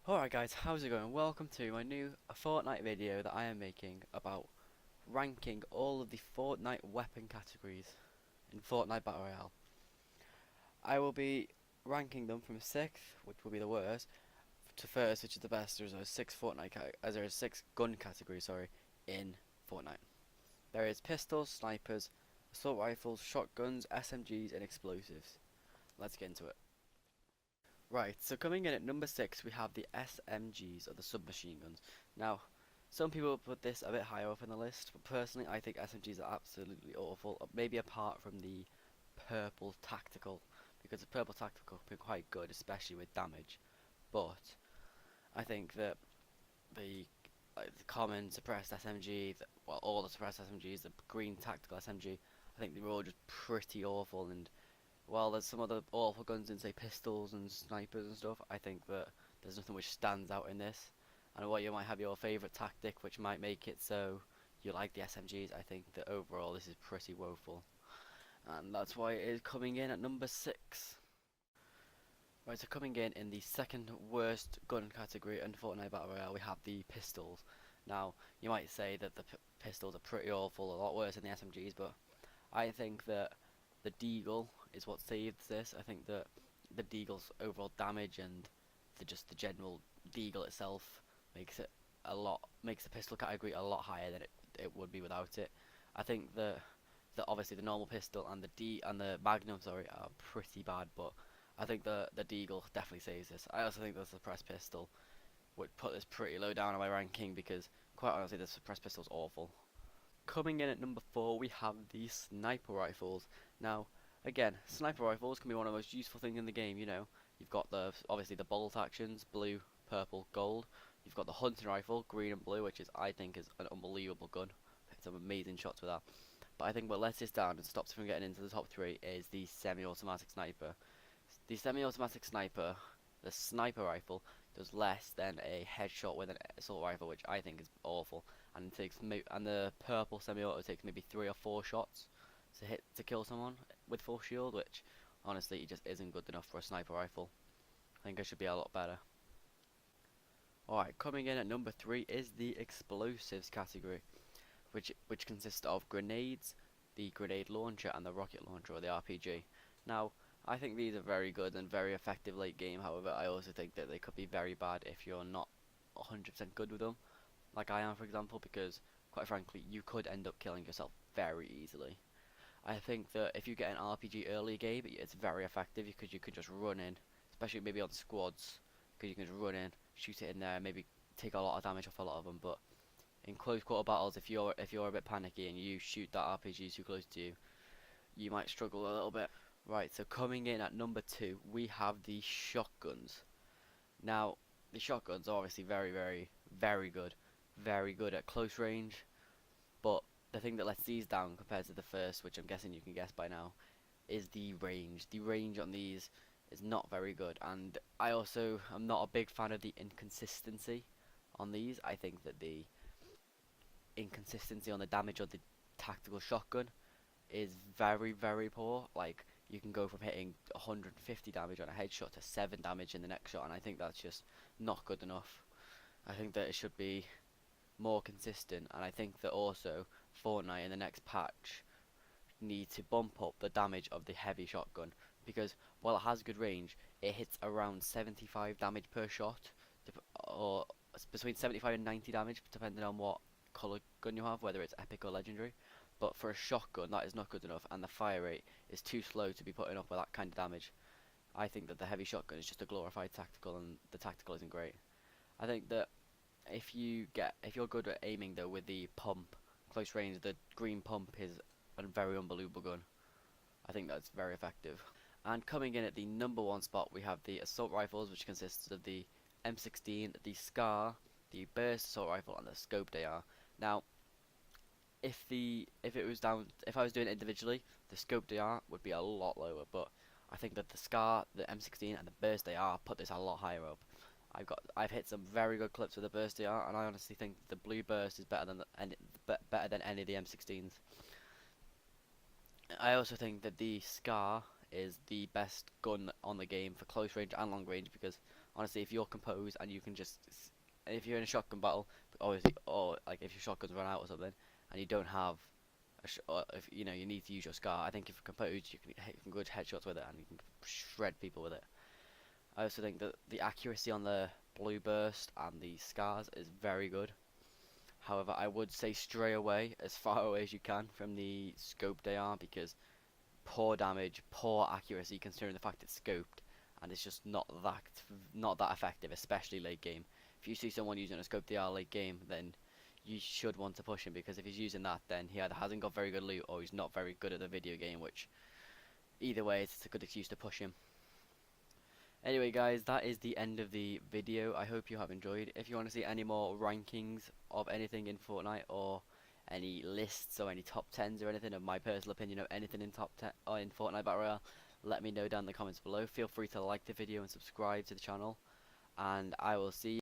Alright guys, how's it going? Welcome to my new Fortnite video that I am making about ranking all of the Fortnite weapon categories in Fortnite Battle Royale. I will be ranking them from 6th, which will be the worst, to 1st, which is the best. There are 6 there are 6 gun categories, sorry, in Fortnite. There is pistols, snipers, assault rifles, shotguns, SMGs and explosives. Let's get into it. Right, so coming in at number 6 we have the SMGs, or the submachine guns. Now, some people put this a bit higher up in the list, but personally I think SMGs are absolutely awful, maybe apart from the purple tactical, because the purple tactical can be quite good, especially with damage. But I think that the common suppressed SMG, well, all the suppressed SMGs, the green tactical SMG, I think they're all just pretty awful. And while there's some other awful guns in, say, pistols and snipers and stuff, I think that there's nothing which stands out in this. And while you might have your favourite tactic, which might make it so you like the SMGs, I think that overall this is pretty woeful. And that's why it is coming in at number 6. Right, so coming in the second worst gun category in Fortnite Battle Royale, we have the pistols. Now, you might say that the pistols are pretty awful, a lot worse than the SMGs, but I think that the Deagle is what saves this. I think that the Deagle's overall damage and just the general Deagle itself makes the pistol category a lot higher than it would be without it. I think that obviously the normal pistol and the Magnum, sorry, are pretty bad, but I think the Deagle definitely saves this. I also think the suppressed pistol would put this pretty low down on my ranking because quite honestly the suppressed pistol's awful. Coming in at number 4 we have the sniper rifles. Now again, sniper rifles can be one of the most useful things in the game, you know. You've got obviously the bolt actions, blue, purple, gold. You've got the hunting rifle, green and blue, which I think is an unbelievable gun. Hit some amazing shots with that. But I think what lets this down and stops it from getting into the top 3 is the semi-automatic sniper. The semi-automatic sniper, the sniper rifle, does less than a headshot with an assault rifle, which I think is awful. And the purple semi-auto takes maybe 3 or 4 shots to kill someone with full shield, which honestly it just isn't good enough for a sniper rifle. I think it should be a lot better. Alright, coming in at number 3 is the explosives category, which consists of grenades, the grenade launcher, and the rocket launcher, or the RPG. Now, I think these are very good and very effective late game. However, I also think that they could be very bad if you're not 100% good with them, like I am, for example, because quite frankly, you could end up killing yourself very easily. I think that if you get an RPG early game, it's very effective because you can just run in, especially maybe on squads, because you can just run in, shoot it in there, maybe take a lot of damage off a lot of them. But in close quarter battles, if you're a bit panicky and you shoot that RPG too close to you, you might struggle a little bit. Right, so coming in at number 2, we have the shotguns. Now, the shotguns are obviously very, very, very good at close range, but the thing that lets these down compared to the first, which I'm guessing you can guess by now, is the range. The range on these is not very good, and I also am not a big fan of the inconsistency on these. I think that the inconsistency on the damage of the tactical shotgun is very, very poor. Like, you can go from hitting 150 damage on a headshot to 7 damage in the next shot, and I think that's just not good enough. I think that it should be more consistent, and I think that also Fortnite in the next patch need to bump up the damage of the heavy shotgun, because while it has good range, it hits around 75 damage per shot, or between 75 and 90 damage depending on what color gun you have, whether it's epic or legendary. But for a shotgun that is not good enough, and the fire rate is too slow to be putting up with that kind of damage. I think that the heavy shotgun is just a glorified tactical, and the tactical isn't great. I think that if you're good at aiming though with the pump, close range, the green pump is a very unbelievable gun. I think that's very effective. And coming in at the number 1 spot, we have the assault rifles, which consists of the M16, the SCAR, the burst assault rifle, and the scoped AR. Now, if I was doing it individually, the scoped AR would be a lot lower, but I think that the SCAR, the M16, and the burst AR put this a lot higher up. I've hit some very good clips with the burst AR, and I honestly think the blue burst is better than any of the M16s. I also think that the SCAR is the best gun on the game for close range and long range, because Honestly, if you're composed and you can just, if you're in a shotgun battle, obviously, or like if your shotguns run out or something, and you don't have or if you know you need to use your scar, I think if you're composed, you can good headshots with it and you can shred people with it. I also think that the accuracy on the blue burst and the scars is very good. However, I would say stray away as far away as you can from the scoped AR because poor damage, poor accuracy considering the fact it's scoped, and it's just not that effective, especially late game. If you see someone using a scoped AR late game, then you should want to push him because if he's using that, then he either hasn't got very good loot or he's not very good at the video game, which either way, it's a good excuse to push him. Anyway guys, that is the end of the video. I hope you have enjoyed. If you want to see any more rankings of anything in Fortnite or any lists or any top 10s or anything of my personal opinion of anything in top 10 or in Fortnite Battle Royale, let me know down in the comments below. Feel free to like the video and subscribe to the channel, and I will see you